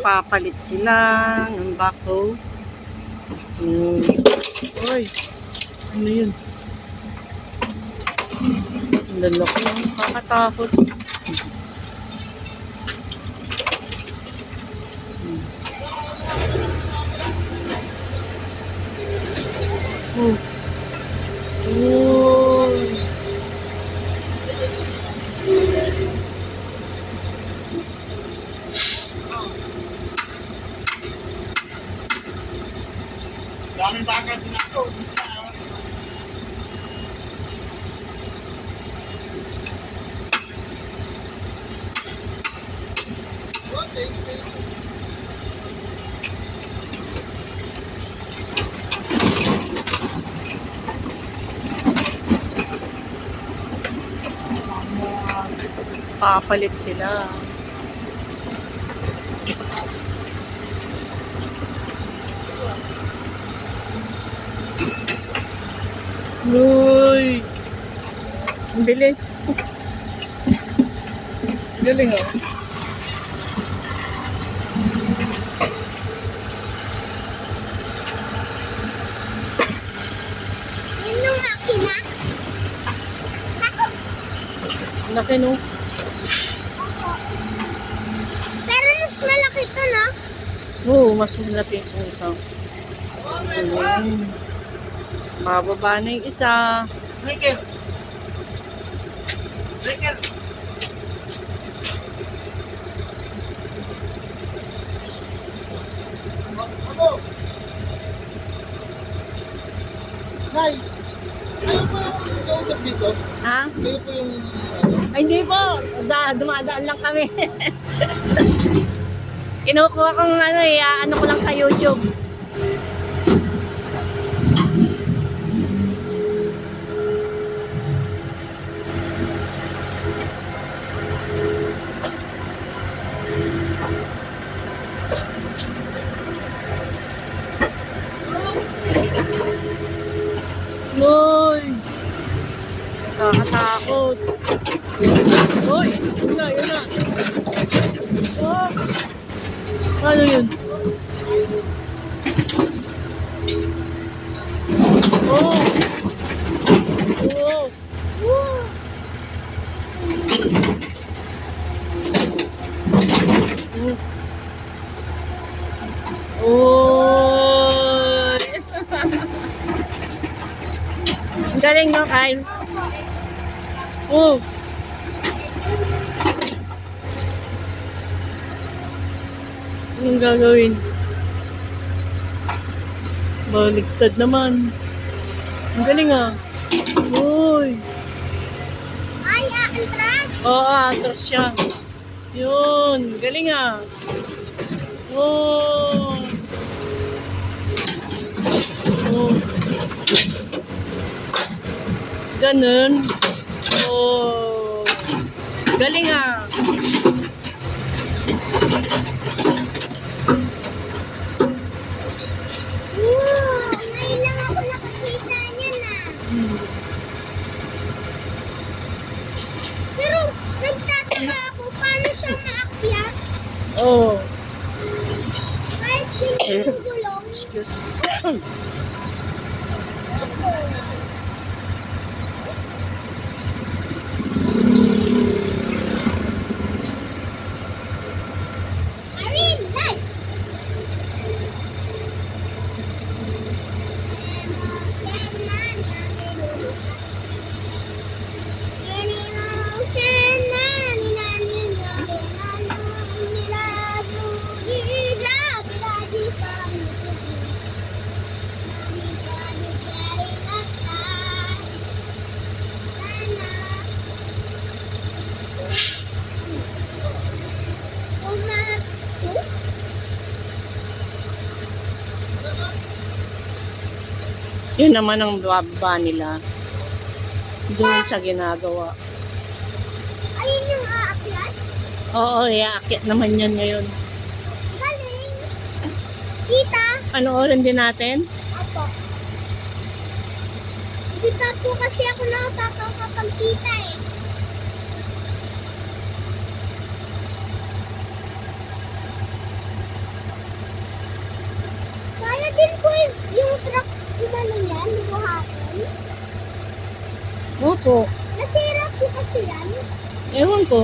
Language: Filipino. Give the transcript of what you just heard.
Nagpapalit sila ng backhoe. Uy, ano yun? Ang lalaki lang, kakatakot. Oh. Oh. Daming bakal din ako. Papalit sila. Uy! Ang bilis. Galing oh. Yan yung makina. Laki no? Pero mas malaki to, no? Oo, mas malaki itong isang. Mababa na yung isa. Michael! Michael! Ako! Nay! Kayo po yung kausap dito? Ha? Kayo po yung... Ay, hindi po. Dumadaan lang kami. Kinukuha kong ano ko lang sa YouTube. Uy! Nakakatakot. Uy! Yun na, yun na. Oh! Ano yun? Oh! Oh! Oh! Ang galing mo, Kyle. Oh! Anong gagawin? Baligtad naman. Ang galing ah. Uy! Ay, atras. Oo, atras siya. Yun, galing ah. Oh! Oh! Ganun. Oh! Galing ah. Ngayon lang ako nakakita niyan, ah. Pero, nagtataka ako, paano siya maakyat? Oh! Kahit hindi yung gulong. Excuse me. Arin, dad! Yun naman ang bababa nila. Doon sa ginagawa. Ayun yung aakyat? Oo, iaakit naman yan ngayon. Galing! Tita? Panoorin din natin. Apo. Hindi pa po kasi ako nakakapagkita eh. din po yung truck umano yan, buhatin. Opo. Nasira po kasi yan. Ewan ko.